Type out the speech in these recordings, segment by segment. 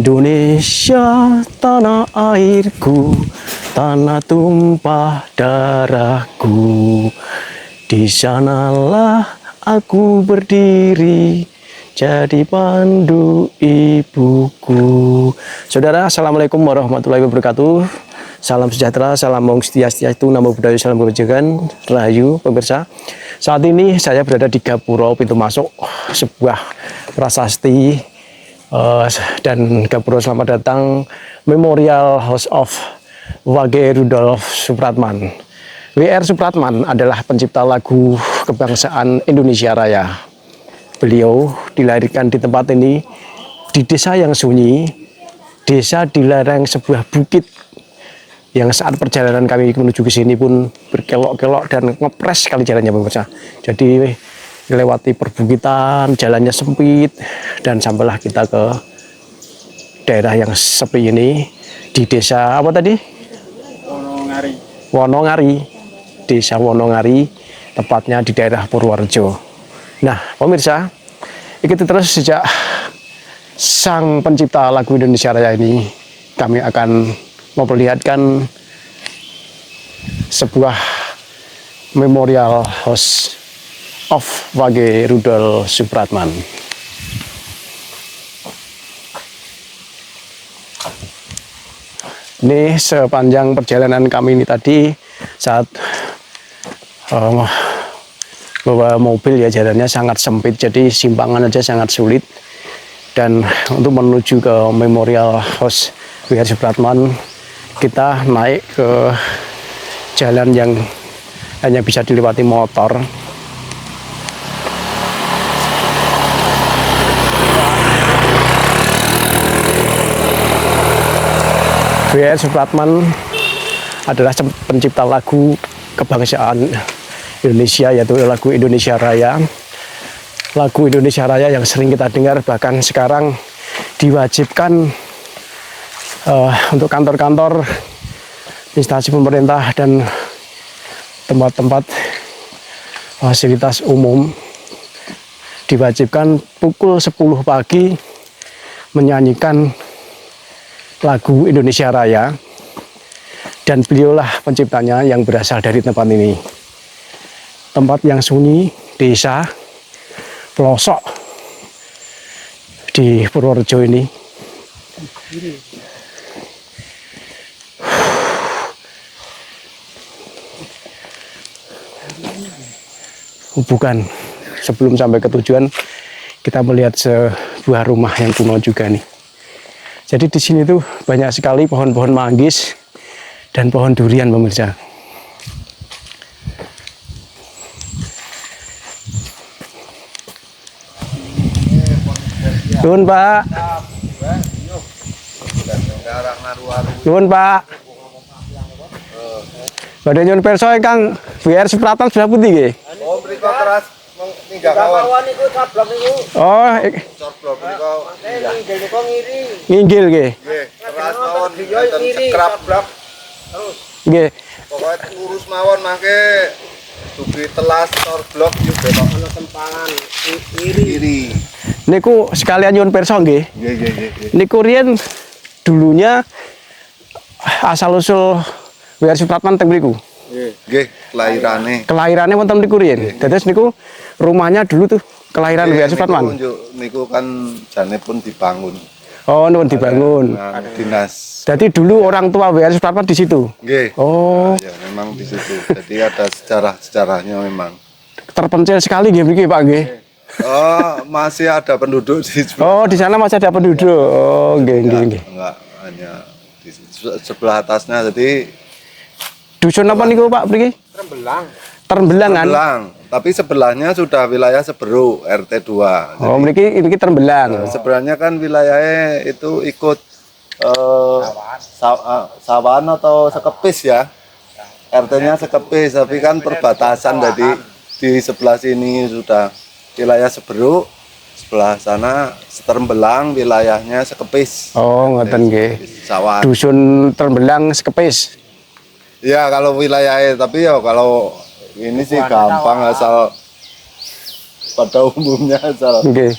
Indonesia tanah airku, tanah tumpah darahku. Di sanalah aku berdiri, jadi pandu ibuku. Saudara, assalamualaikum warahmatullahi wabarakatuh. Salam sejahtera, salam Om Swastiastu, Namo Buddhaya, salam kebajikan, rahayu pemirsa. Saat ini saya berada di Gapura pintu masuk sebuah prasasti dan Gapura selamat datang Memorial House of W.G. Rudolf Supratman. W.R. Supratman adalah pencipta lagu kebangsaan Indonesia Raya. Beliau dilahirkan di tempat ini, di desa yang sunyi, desa di lereng sebuah bukit yang saat perjalanan kami menuju ke sini pun berkelok-kelok dan ngepres sekali jalannya pemirsa. Jadi lewati perbukitan, jalannya sempit, dan sampailah kita ke daerah yang sepi ini di desa apa tadi? Wonongari. Wonongari, desa Wonongari, tepatnya di daerah Purworejo. Nah, pemirsa, ikuti terus sejak sang pencipta lagu Indonesia Raya ini. Kami akan memperlihatkan sebuah Memorial House of W.G. Rudolf Supratman. Ini sepanjang perjalanan kami ini tadi saat bawa mobil ya, jalannya sangat sempit, jadi simpangan aja sangat sulit. Dan untuk menuju ke Memorial House W.R. Supratman, kita naik ke jalan yang hanya bisa dilewati motor. W.R. Supratman adalah pencipta lagu kebangsaan Indonesia, yaitu lagu Indonesia Raya. Lagu Indonesia Raya yang sering kita dengar, bahkan sekarang diwajibkan untuk kantor-kantor, instansi pemerintah, dan tempat-tempat fasilitas umum diwajibkan pukul 10 pagi menyanyikan lagu Indonesia Raya, dan beliaulah penciptanya yang berasal dari tempat ini. Tempat yang sunyi, desa, pelosok di Purworejo ini. Bukan, sebelum sampai ke tujuan kita melihat sebuah rumah yang kuno juga nih. Jadi di sini tuh banyak sekali pohon-pohon manggis dan pohon durian pemirsa. Nuhun Pak. Nuhun Pak. Badhe nyuwun pirsa ingkang W.R. Supratman sebelah pundi nggih? Oh, mriko keras ninggak kawan niku sablon niku. Oh, Sablon mriko nginggil niku ngiri. nginggil nggih. Nggih, keras mawon cekrap blok. Terus Nggih. pokoke urus mawon mangke dugi telas tor blok yo betok ana tempangan ngiri. Niku sekalian nyuwun pirsa nggih. Nggih. Niku riyen dulunya asal usul W.R. Supratman teng mriku. Nggih, kelahirane. Kelahirannya wonten niku riyen. Dados niku rumahnya dulu tuh kelahiran W.R. Supratman. Niku kan jane pun dibangun. Oh, nuwun dibangun. Nah, dinas. Jadi dulu orang tua W.R. Supratman di situ. Nggih. Oh, Ya memang di situ. Jadi ada sejarahnya memang. terpencil sekali nggih mriki Pak nggih. Oh, masih ada penduduk di Oh, di sana masih ada penduduk. Oh, nggih. Enggak, hanya di sebelah atasnya. Jadi Dusun apa niku Pak mriki? Trembelang. Terbelang kan? Trembelang. Tapi sebelahnya sudah wilayah Seberu RT 2. Oh, mriki Terbelang. Sebenarnya kan wilayahnya itu ikut sawan atau sekepis ya. RT-nya sekepis, tapi kan perbatasan, jadi di sebelah sini sudah wilayah Seberu, sebelah sana Terbelang, wilayahnya sekepis. Oh, ngoten nggih. Sawan. Dusun Terbelang Sekepis. Ya kalau wilayahnya, tapi ya kalau ini sih gampang, asal pada umumnya asal Nggih.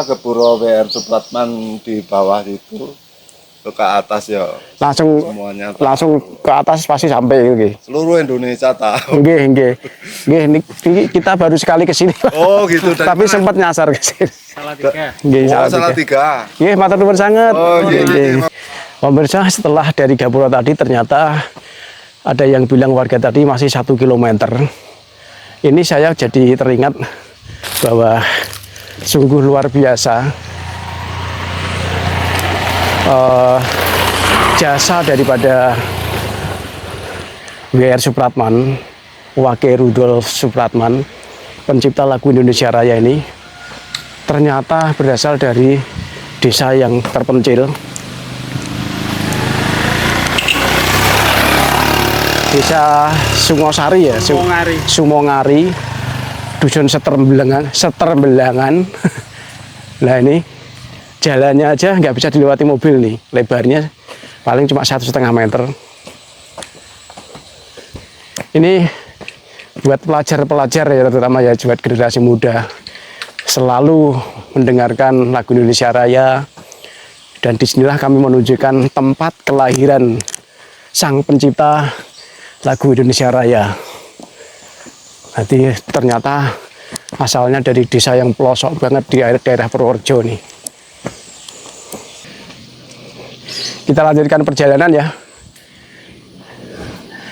Gapura WR Supratman di bawah itu ke atas ya. Langsung Semuanya tahu. langsung ke atas pasti sampai nggih. Seluruh Indonesia tahu. Nggih, nggih. Nggih, kita baru sekali ke sini. Oh gitu. Tapi sempat nyasar ke sini. Salah 3. Nggih, Salah 3. Nggih, matur nuwun sanget. Oh, nggih, nggih. Pemirsa, setelah dari Gapura tadi ternyata ada yang bilang warga tadi masih 1 kilometer. Ini saya jadi teringat bahwa sungguh luar biasa jasa daripada WR Supratman, Wage Rudolf Supratman, pencipta lagu Indonesia Raya ini ternyata berasal dari desa yang terpencil, desa Sungosari ya, Sumongari, dusun Seterbelangan. Nah ini jalannya aja nggak bisa dilewati mobil nih, lebarnya paling cuma 1,5 meter. Ini buat pelajar-pelajar ya, terutama ya buat generasi muda, selalu mendengarkan lagu Indonesia Raya, dan disinilah kami menunjukkan tempat kelahiran sang pencipta lagu Indonesia Raya. Nanti ternyata asalnya dari desa yang pelosok banget di daerah Purworejo nih. Kita lanjutkan perjalanan ya.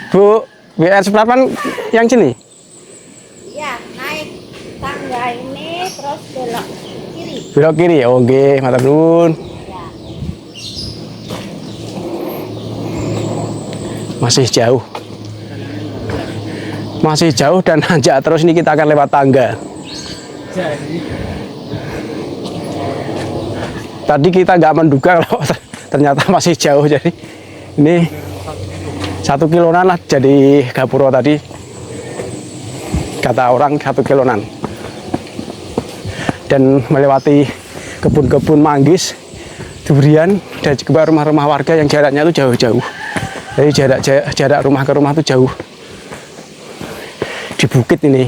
Bu, WR Supratman yang sini? Iya, naik tangga ini terus belok kiri. Belok kiri, oke, matur nuwun. Ya. Masih jauh. Masih jauh dan nanjak terus, ini kita akan lewat tangga. Tadi kita nggak menduga kalau ternyata masih jauh, jadi ini 1 kiloan lah jadi Gapura tadi, kata orang 1 kiloan, dan melewati kebun-kebun manggis, durian, dan juga rumah-rumah warga yang jaraknya itu jauh-jauh. Jadi jarak rumah ke rumah itu jauh di bukit ini.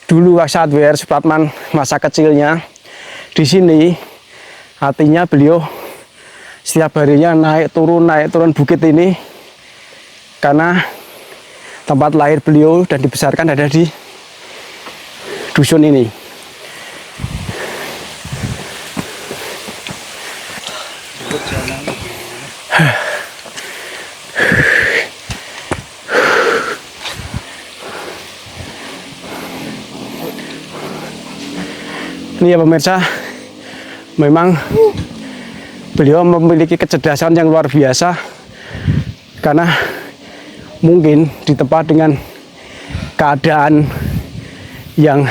Dulu saat WR Supratman masa kecilnya di sini, artinya beliau setiap harinya naik turun bukit ini karena tempat lahir beliau dan dibesarkan ada di dusun ini. Ini ya pemirsa, memang beliau memiliki kecerdasan yang luar biasa, karena mungkin di tempat dengan keadaan yang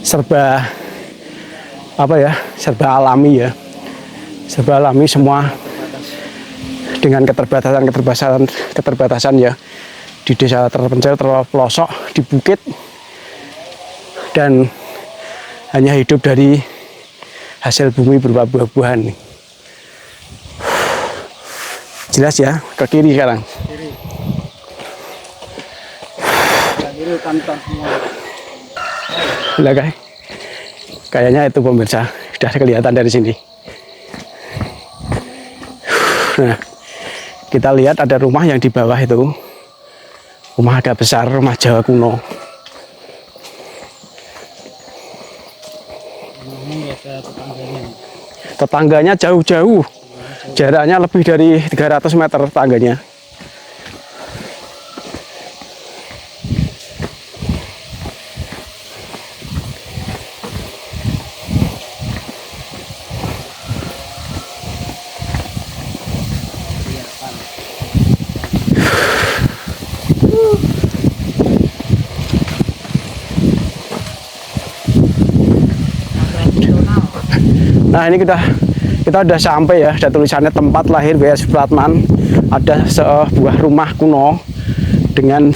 serba serba alami ya, serba alami semua, dengan keterbatasan ya, di desa terpencil, terpelosok, di bukit, dan hanya hidup dari hasil bumi berupa buah-buahan. Jelas ya, ke kiri sekarang. Kiri hutan semua. Lihat guys, kayaknya itu pemirsa, sudah kelihatan dari sini. Nah, kita lihat ada rumah yang di bawah itu, rumah agak besar, rumah Jawa kuno. Tetangganya jauh-jauh, jaraknya lebih dari 300 meter tetangganya. Nah ini kita udah sampai ya, ada tulisannya tempat lahir WR Supratman. Ada sebuah rumah kuno dengan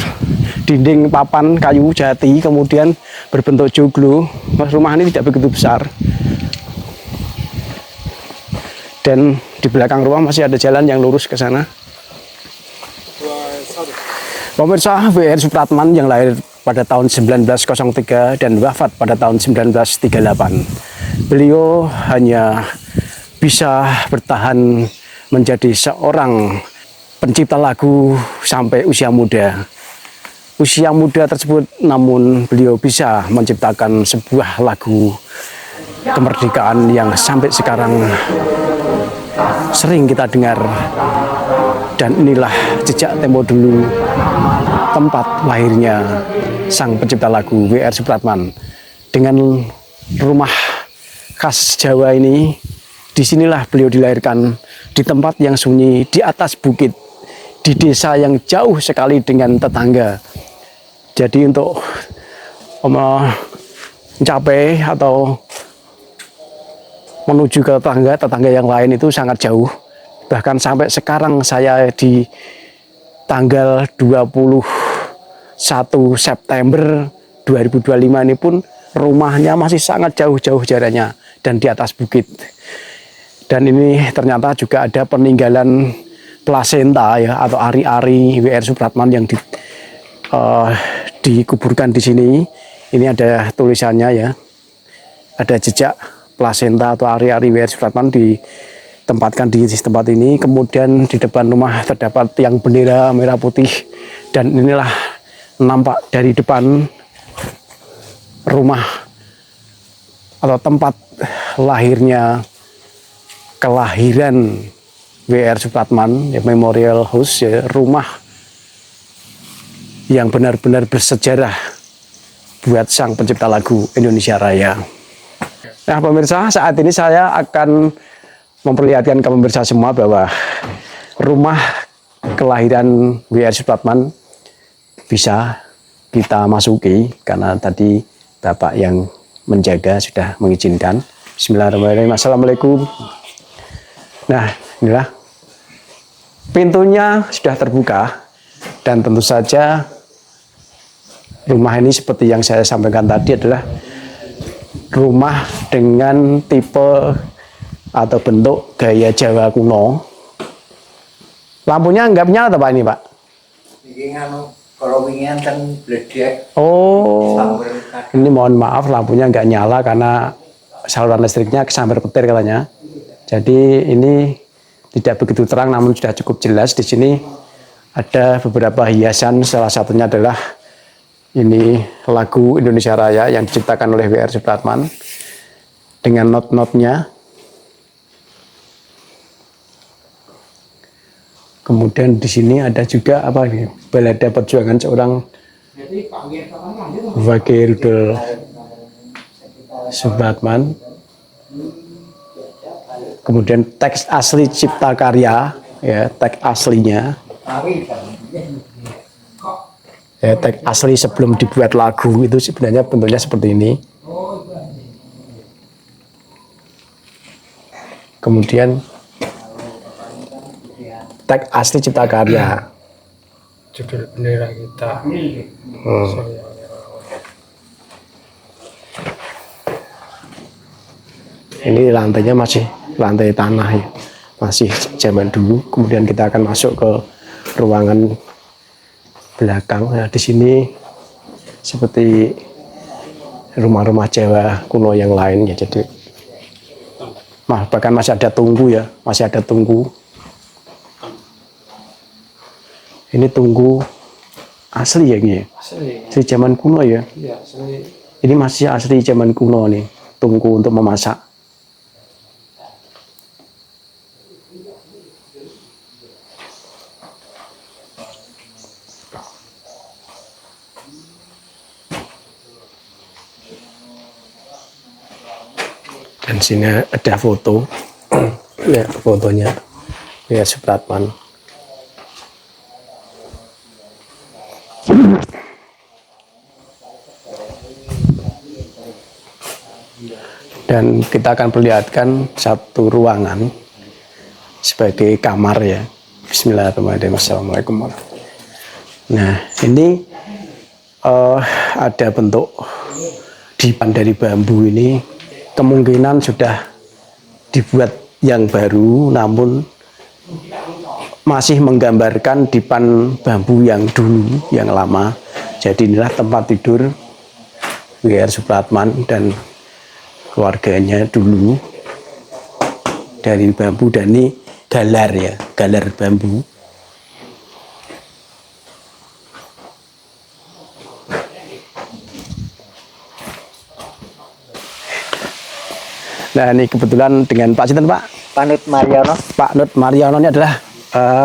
dinding papan kayu jati, kemudian berbentuk joglo. Rumah ini tidak begitu besar. Dan di belakang rumah masih ada jalan yang lurus ke sana. Pemirsa, WR Supratman yang lahir pada tahun 1903 dan wafat pada tahun 1938. Beliau hanya bisa bertahan menjadi seorang pencipta lagu sampai usia muda. Usia muda tersebut namun beliau bisa menciptakan sebuah lagu kemerdekaan yang sampai sekarang sering kita dengar. Dan inilah jejak tempo dulu tempat lahirnya sang pencipta lagu WR Supratman. Dengan rumah khas Jawa ini, disinilah beliau dilahirkan, di tempat yang sunyi, di atas bukit, di desa yang jauh sekali dengan tetangga. Jadi untuk mencapai atau menuju ke tetangga yang lain itu sangat jauh. Bahkan sampai sekarang saya di tanggal 21 September 2025 ini pun rumahnya masih sangat jauh-jauh jaraknya dan di atas bukit. Dan ini ternyata juga ada peninggalan plasenta ya, atau ari-ari WR Supratman yang dikuburkan di sini. Ini ada tulisannya ya, ada jejak plasenta atau ari-ari WR Supratman ditempatkan di tempat ini. Kemudian di depan rumah terdapat tiang bendera merah putih, dan inilah nampak dari depan rumah atau tempat lahirnya, kelahiran WR Supratman ya, Memorial House ya, rumah yang benar-benar bersejarah buat sang pencipta lagu Indonesia Raya. Nah pemirsa, saat ini saya akan memperlihatkan ke pemirsa semua bahwa rumah kelahiran WR Supratman bisa kita masuki karena tadi Bapak yang menjaga sudah mengizinkan. Bismillahirrahmanirrahim. Assalamualaikum. Nah inilah pintunya sudah terbuka, dan tentu saja rumah ini seperti yang saya sampaikan tadi adalah rumah dengan tipe atau bentuk gaya Jawa kuno. Lampunya nggak nyala Pak ini Pak? Ini kalau wingian kan bledek. Oh, ini mohon maaf lampunya nggak nyala karena saluran listriknya kesambar petir katanya. Jadi ini tidak begitu terang namun sudah cukup jelas. Di sini ada beberapa hiasan, salah satunya adalah ini lagu Indonesia Raya yang diciptakan oleh WR Supratman dengan not-notnya. Kemudian di sini ada juga apa ini? Balada perjuangan seorang Wakil Rudolf Supratman. Kemudian teks asli cipta karya, ya teks aslinya. Ya, teks asli sebelum dibuat lagu itu sebenarnya bentuknya seperti ini. Kemudian teks asli cipta karya. Judul bendera kita. Ini lantainya masih lantai tanah ya, masih zaman dulu. Kemudian kita akan masuk ke ruangan belakang. Nah, di sini seperti rumah-rumah Jawa kuno yang lain ya. Jadi, bahkan masih ada tunggu ya, masih ada tunggu. Ini tunggu asli ya, gitu. Asli zaman kuno ya. Iya, asli. Ini masih asli zaman kuno nih, tunggu untuk memasak. Dan sini ada foto, ya fotonya WR Supratman. Dan kita akan perlihatkan satu ruangan sebagai kamar ya. Bismillahirrahmanirrahim. Assalamualaikum warahmatullahi wabarakatuh. Nah ini ada bentuk dipan dari bambu ini. Kemungkinan sudah dibuat yang baru, namun masih menggambarkan dipan bambu yang dulu, yang lama. Jadi inilah tempat tidur W.R. Supratman dan keluarganya dulu dari bambu, dan ini galar ya, galar bambu. Nah ini kebetulan dengan Pak Sinten Pak? Pak Nut Mariono. Pak Nut Mariono ini adalah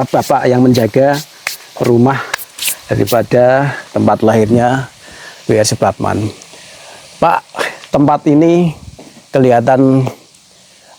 bapak yang menjaga rumah daripada tempat lahirnya W.R. Supratman. Pak, tempat ini kelihatan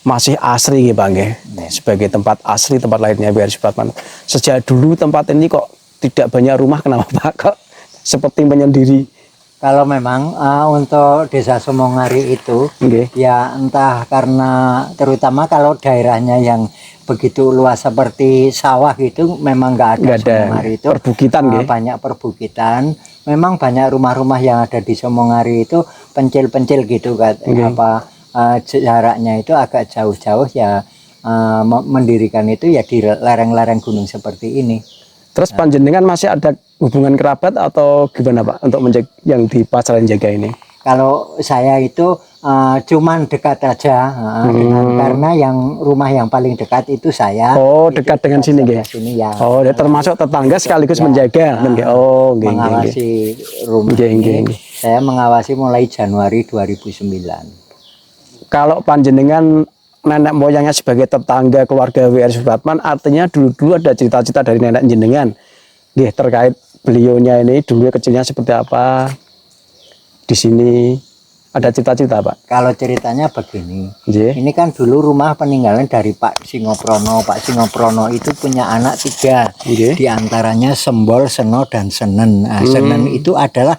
masih asri ya Bang ya, sebagai tempat asli tempat lahirnya W.R. Supratman. Sejak dulu tempat ini kok tidak banyak rumah, kenapa Pak? Kok seperti menyendiri? Kalau memang untuk desa Sumongari itu, Nggih. ya entah karena terutama kalau daerahnya yang begitu luas seperti sawah itu memang nggak ada, Nggak ada Sumongari itu perbukitan, nggih. banyak perbukitan. Memang banyak rumah-rumah yang ada di Sumongari itu pencil-pencil gitu kan, jaraknya itu agak jauh-jauh ya, mendirikan itu ya di lereng-lereng gunung seperti ini. Terus panjenengan masih ada hubungan kerabat atau gimana Pak untuk menjaga yang di Pasaran Jaga ini? Kalau saya itu cuman dekat aja karena yang rumah yang paling dekat itu saya. Oh, itu dekat dengan sini nggih. Sini ya. Oh, dia termasuk tetangga sekaligus menjaga. Nggih. Oh, nggih, nggih, nggih. Mengawasi rumah Nggih, nggih, ini. nggih. Saya mengawasi mulai Januari 2009. Kalau panjenengan nenek moyangnya sebagai tetangga keluarga W.R. Supratman, artinya dulu ada cerita-cerita dari nenek jenengan nggih terkait beliaunya ini dulu kecilnya seperti apa di sini, ada cerita-cerita Pak? Kalau ceritanya begini, Nggih. ini kan dulu rumah peninggalan dari Pak Singoprono. Pak Singoprono itu punya anak 3, Nggih. di antaranya Sembol, Seno, dan Senen. Nah, Senen itu adalah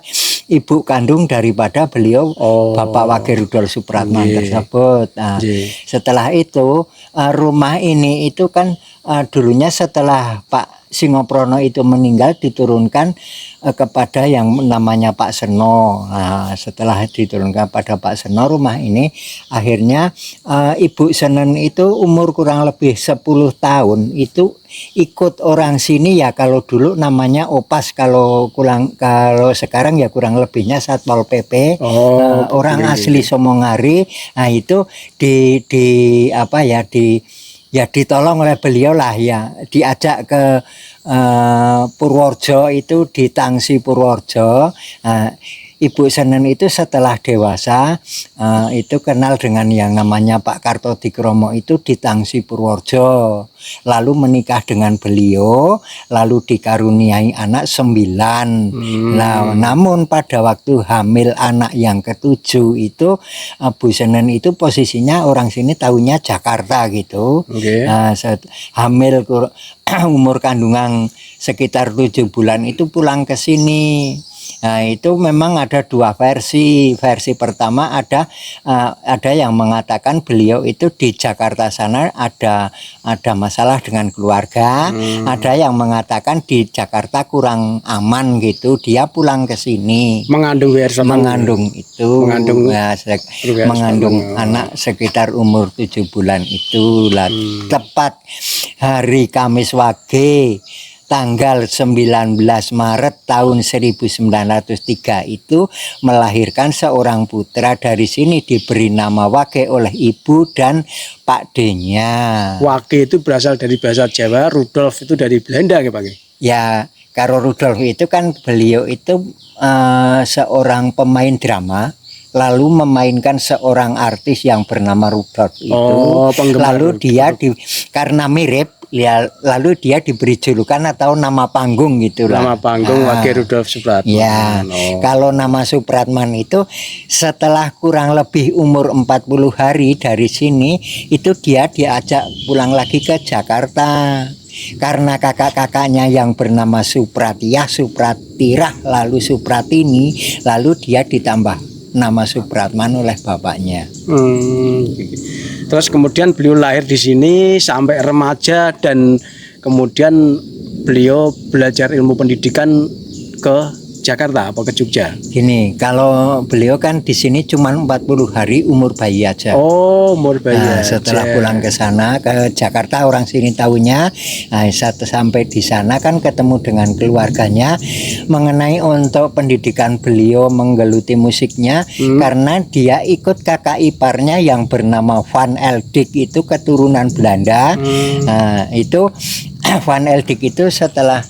ibu kandung daripada beliau, Bapak Wage Rudolf Supratman tersebut. Nah, setelah itu rumah ini itu kan dulunya setelah Pak Singoprono itu meninggal diturunkan kepada yang namanya Pak Seno. Nah, setelah diturunkan pada Pak Seno, rumah ini akhirnya Ibu Senen itu umur kurang lebih 10 tahun itu ikut orang sini ya, kalau dulu namanya Opas, kalau sekarang ya kurang lebihnya Satpol PP. Orang asli Sumongari. Nah itu ditolong oleh beliau lah ya, diajak ke Purworejo, itu di Tangsi Purworejo. Ibu Senen itu setelah dewasa itu kenal dengan yang namanya Pak Kartodikromo itu di Tangsi Purworejo, lalu menikah dengan beliau, lalu dikaruniai anak 9. Nah, namun pada waktu hamil anak yang ke-7 itu Bu Senen itu posisinya orang sini tahunya Jakarta gitu. Nah, hamil umur kandungan sekitar 7 bulan itu pulang ke sini. Nah, itu memang ada 2 versi. Versi pertama ada yang mengatakan beliau itu di Jakarta sana ada masalah dengan keluarga. Ada yang mengatakan di Jakarta kurang aman gitu, dia pulang ke sini. Mengandung mengandung anak sekitar umur 7 bulan itu. Tepat hari Kamis Wage tanggal 19 Maret tahun 1903 itu melahirkan seorang putra. Dari sini diberi nama Wage oleh ibu dan Pak D-nya. Wage itu berasal dari bahasa Jawa, Rudolf itu dari Belanda ya Pak? Ya, kalau Rudolf itu kan beliau itu seorang pemain drama, lalu memainkan seorang artis yang bernama Rudolf itu. Lalu dia karena mirip ya, lalu dia diberi julukan atau nama panggung gitulah. Nama panggung Wage Rudolf Supratman. Ya, kalau nama Supratman itu setelah kurang lebih umur 40 hari dari sini itu dia diajak pulang lagi ke Jakarta. Karena kakak-kakaknya yang bernama Supratiah, Supratirah, lalu Supratini, lalu dia ditambah nama Supratman oleh bapaknya. Terus kemudian beliau lahir di sini sampai remaja, dan kemudian beliau belajar ilmu pendidikan ke Jakarta apa ke Jogja? Gini, kalau beliau kan di sini cuma 40 hari umur bayi aja. Oh, umur bayi Nah, aja. setelah pulang ke sana ke Jakarta orang sini tahunya, nah, sampai di sana kan ketemu dengan keluarganya mengenai untuk pendidikan beliau menggeluti musiknya karena dia ikut kakak iparnya yang bernama Van Eldik itu keturunan Belanda. Nah, itu Van Eldik itu setelah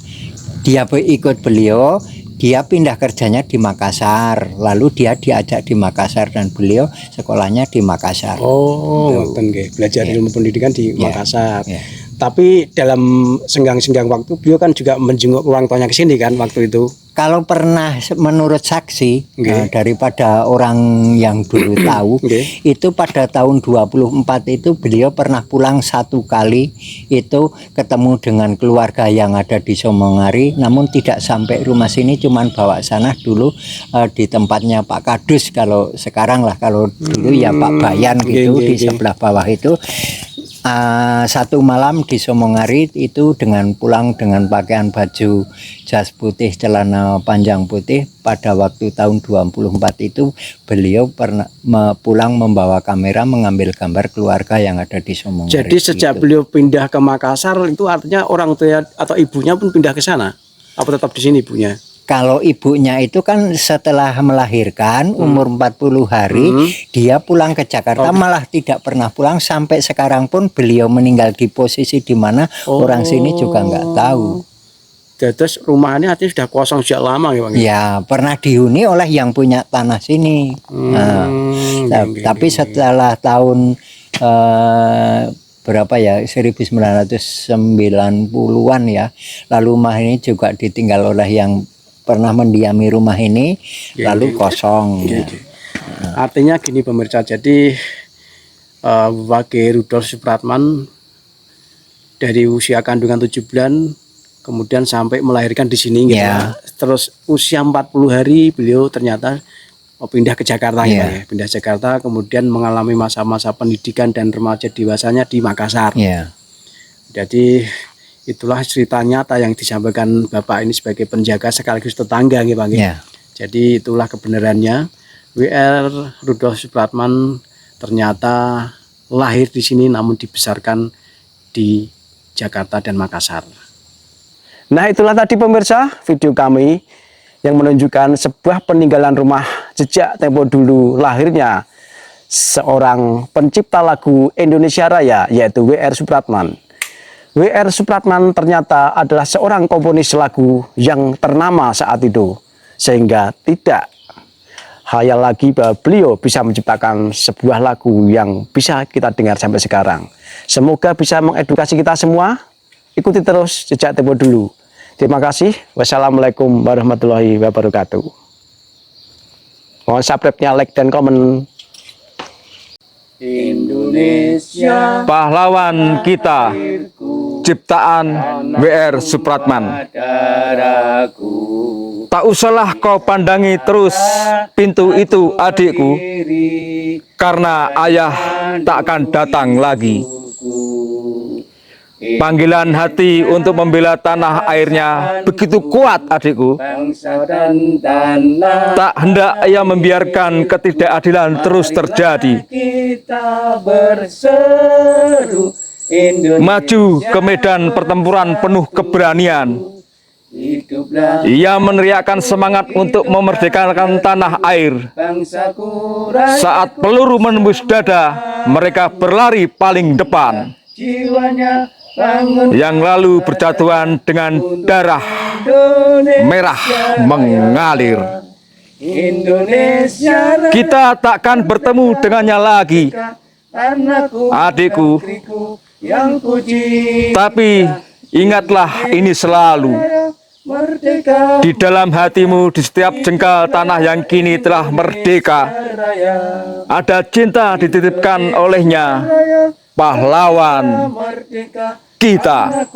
dia ikut beliau, dia pindah kerjanya di Makassar, lalu dia diajak di Makassar dan beliau sekolahnya di Makassar. Oh, ngoten nggih. Belajar ilmu pendidikan di Makassar. Ya. Tapi dalam senggang-senggang waktu beliau kan juga menjenguk orang tuanya ke sini kan waktu itu. Kalau pernah menurut saksi daripada orang yang dulu tahu itu pada tahun 24 itu beliau pernah pulang satu kali itu ketemu dengan keluarga yang ada di Somongari, namun tidak sampai rumah sini, cuman bawa sana dulu di tempatnya Pak Kadus, kalau sekarang lah, kalau dulu ya Pak Bayan gitu di sebelah bawah itu. Satu malam di Somongari itu dengan pulang dengan pakaian baju jas putih, celana panjang putih. Pada waktu tahun 24 itu beliau pernah pulang membawa kamera mengambil gambar keluarga yang ada di Somongari. Jadi sejak beliau pindah ke Makassar itu artinya orang tua atau ibunya pun pindah ke sana? Apa tetap di sini ibunya? Kalau ibunya itu kan setelah melahirkan umur 40 hari dia pulang ke Jakarta, malah tidak pernah pulang sampai sekarang pun beliau meninggal di posisi di mana orang sini juga nggak tahu. Terus rumahnya artinya sudah kosong sejak lama ya Bang? Ya pernah dihuni oleh yang punya tanah sini. Tapi setelah tahun berapa ya, 1990-an ya, lalu rumah ini juga ditinggal oleh yang pernah mendiami rumah ini, lalu kosong. Artinya gini pemirsa, jadi Wage Rudolf Supratman dari usia kandungan 7 bulan kemudian sampai melahirkan di sini gitu. Terus usia 40 hari beliau ternyata pindah ke Jakarta ya, pindah Jakarta, kemudian mengalami masa-masa pendidikan dan remaja dewasanya di Makassar. Jadi itulah cerita nyata yang disampaikan Bapak ini sebagai penjaga sekaligus tetangga gitu Bang. Jadi itulah kebenarannya. W.R. Rudolf Supratman ternyata lahir di sini namun dibesarkan di Jakarta dan Makassar. Nah, itulah tadi pemirsa video kami yang menunjukkan sebuah peninggalan rumah jejak tempo dulu lahirnya seorang pencipta lagu Indonesia Raya, yaitu W.R. Supratman. W.R. Supratman ternyata adalah seorang komponis lagu yang ternama saat itu, sehingga tidak hayal lagi bahwa beliau bisa menciptakan sebuah lagu yang bisa kita dengar sampai sekarang. Semoga bisa mengedukasi kita semua. Ikuti terus jejak tempo dulu. Terima kasih. Wassalamualaikum warahmatullahi wabarakatuh. Mohon subscribe-nya, like dan komen. Indonesia, pahlawan kita, ciptaan W.R. Supratman. Tak usahlah kau pandangi terus pintu itu adikku, karena ayah tak akan datang lagi. Panggilan hati untuk membela tanah airnya begitu kuat adikku. Tak hendak ia membiarkan ketidakadilan terus terjadi. Maju ke medan pertempuran penuh keberanian. Ia meneriakkan semangat untuk memerdekakan tanah air. Saat peluru menembus dada, mereka berlari paling depan. Yang lalu berjatuhan dengan darah merah mengalir. Kita takkan bertemu dengannya lagi, adikku. Tapi ingatlah ini selalu. Di dalam hatimu, di setiap jengkal tanah yang kini telah merdeka, ada cinta dititipkan olehnya, pahlawan kita.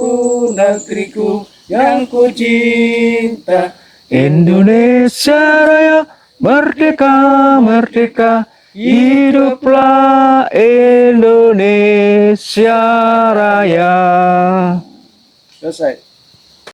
Negeriku yang ku cinta, Indonesia Raya, merdeka, merdeka, hiduplah Indonesia Raya. selesai.